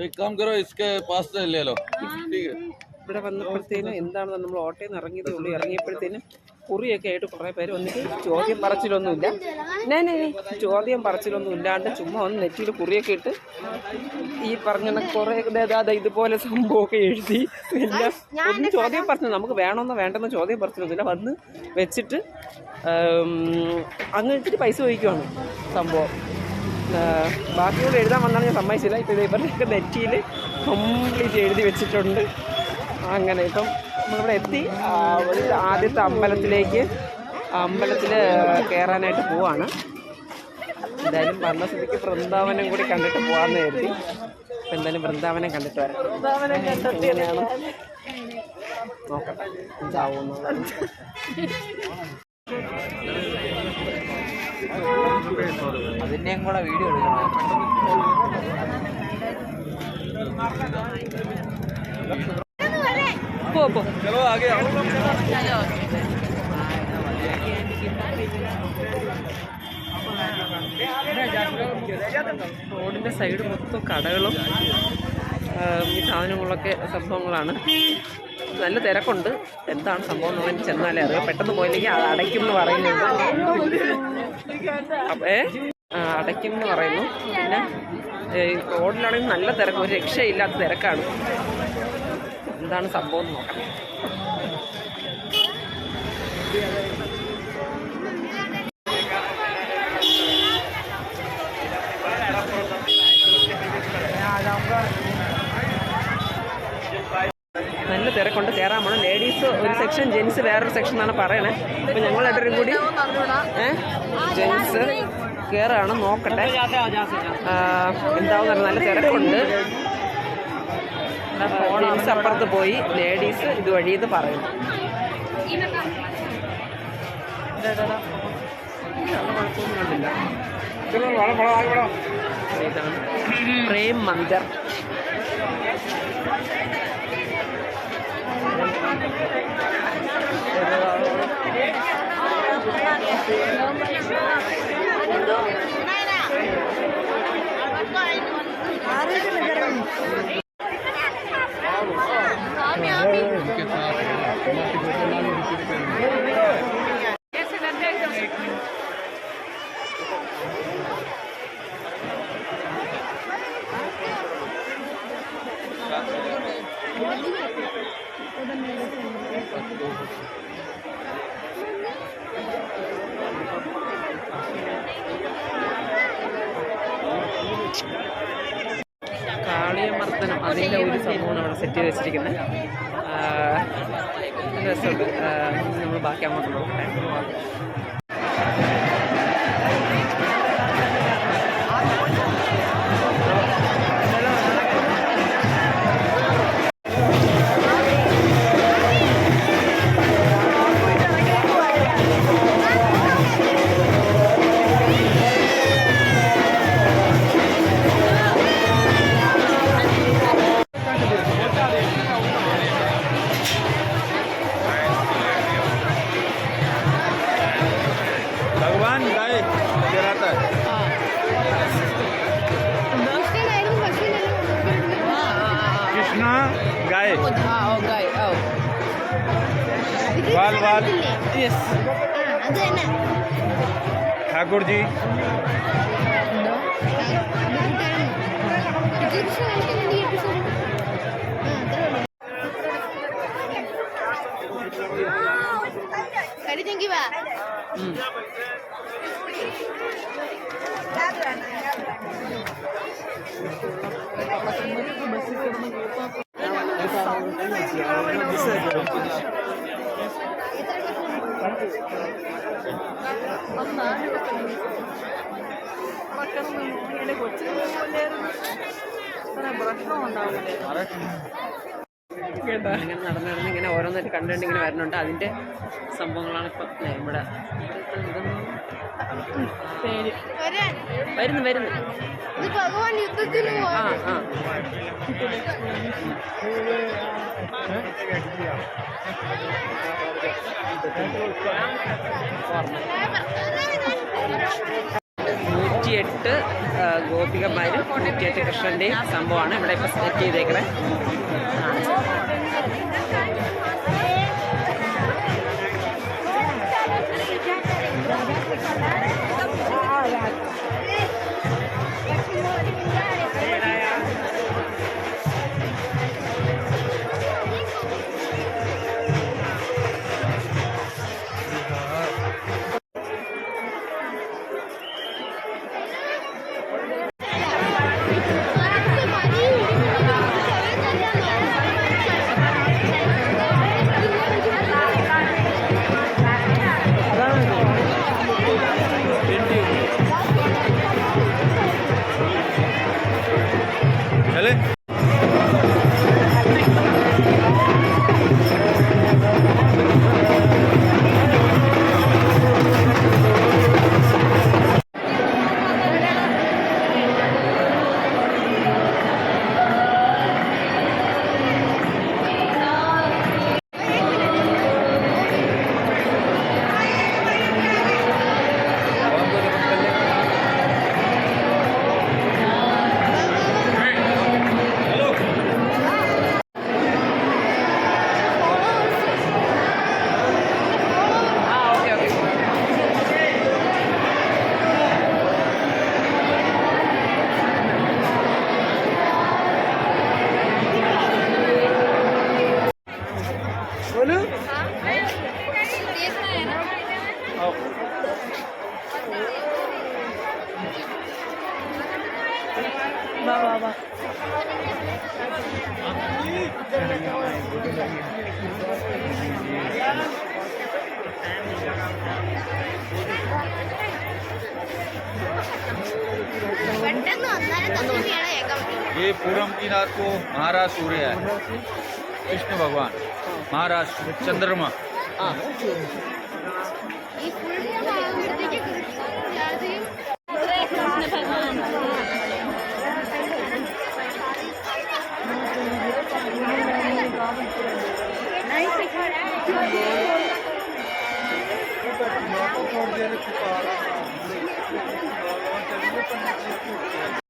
एक काम करो इसके पास से ले लो ठीक है ഇവിടെ വന്നപ്പോഴത്തേനും എന്താണെന്ന് നമ്മൾ ഓട്ടയിൽ നിന്ന് ഇറങ്ങിയതേ ഉള്ളൂ. ഇറങ്ങിയപ്പോഴത്തേനും കുറിയൊക്കെ ആയിട്ട് കുറേ പേര് വന്നിട്ട് ചോദ്യം പറച്ചിലൊന്നുമില്ല. ചോദ്യം പറച്ചിലൊന്നും ഇല്ലാണ്ട് ചുമ്മാ ഒന്ന് നെറ്റിയിൽ കുറിയൊക്കെ ഇട്ട് ഈ പറഞ്ഞ കുറേ ഇതുപോലെ സംഭവമൊക്കെ എഴുതി എല്ലാം ഒന്നും ചോദ്യം പറഞ്ഞു. നമുക്ക് വേണമെന്നോ വേണ്ടെന്നോ ചോദ്യം പറച്ചിലൊന്നുമില്ല. വന്ന് വെച്ചിട്ട് അങ്ങ് ഇച്ചിരി പൈസ ചോദിക്കുവാണ് സംഭവം. ബാക്കിയോട് എഴുതാൻ വന്നാണ് ഞാൻ സമ്മതിച്ചില്ല. ഇപ്പോൾ ഇവരുടെയൊക്കെ നെറ്റിയിൽ കംപ്ലീറ്റ് എഴുതി വെച്ചിട്ടുണ്ട്. അങ്ങനെ ഇപ്പം നമ്മളിവിടെ എത്തി. ആദ്യത്തെ അമ്പലത്തിൽ കയറാനായിട്ട് പോവാണ്. എന്തായാലും പറഞ്ഞ സ്ഥിതിക്ക് വൃന്ദാവനം കൂടി കണ്ടിട്ട് പോകാമെന്ന് കരുതി. അപ്പം എന്തായാലും വൃന്ദാവനം കണ്ടിട്ട് വരാം. വൃന്ദാവനം കണ്ടിട്ട് എങ്ങനെയാണ് നോക്കട്ടെ എന്താവുന്നത്. അതിൻ്റെയും കൂടെ വീഡിയോ എടുക്കണം. चलो आगे आओ റോഡിൻ്റെ സൈഡ് മൊത്തം കടകളും ഈ സാധനങ്ങളൊക്കെ സംഭവങ്ങളാണ്. നല്ല തിരക്കുണ്ട്. എന്താണ് സംഭവം എന്ന് പറഞ്ഞാൽ ചെന്നാലേ അറിയാം. പെട്ടെന്ന് പോയില്ലെങ്കിൽ അത് അടയ്ക്കും എന്ന് പറയുന്നുണ്ട്. അടയ്ക്കും എന്ന് പറയുന്നു. പിന്നെ റോഡിലാണെങ്കിൽ നല്ല തിരക്ക്, ഒരു രക്ഷയില്ലാത്ത തിരക്കാണ്. എന്താണ് സംഭവം എന്ന് നോക്കാം. നല്ല തിരക്കുണ്ട്. കയറാൻ പോകണം. ലേഡീസ് ഒരു സെക്ഷൻ, ജെൻസ് വേറൊരു സെക്ഷൻ എന്നാണ് പറയണേ. അപ്പോൾ ഞങ്ങൾ രണ്ടുപേരും കൂടി ജെൻസ് കയറുകയാണ്. നോക്കട്ടെ എന്താവുന്ന. നല്ല തിരക്കുണ്ട്. ജെൻസ് അപ്പുറത്ത് പോയി, ലേഡീസ് ഇതുവഴിയെന്ന് പറയുന്നു. കുഴപ്പമൊന്നും കണ്ടില്ല. ഇതാണ് പ്രേം മന്ദിർ. കാളിയമർദ്ദനം അതിൻ്റെ ഒരു സംഭവമാണ് അവിടെ സെറ്റ് ചെയ്ത് വെച്ചിരിക്കുന്നത്. രസമുണ്ട്. നമ്മൾ ബാക്കി അങ്ങോട്ട് നോക്കട്ടെ. ठाकुर जी ഇങ്ങനെ നടന്ന് ഇങ്ങനെ ഓരോന്നായിട്ട് കണ്ടുകൊണ്ട് ഇങ്ങനെ വരുന്നുണ്ട്. അതിൻ്റെ സംഭവങ്ങളാണ് ഇപ്പം ഇവിടെ വരുന്നു. 108 ഗോപികമാരും 108 കൃഷ്ണൻ്റെയും സംഭവമാണ് ഇവിടെ ഇപ്പോൾ സെറ്റ് ചെയ്തേക്കുന്നത്. ये पूरम की रात को महाराज सूर्य है, कृष्ण भगवान, महाराज चंद्रमा।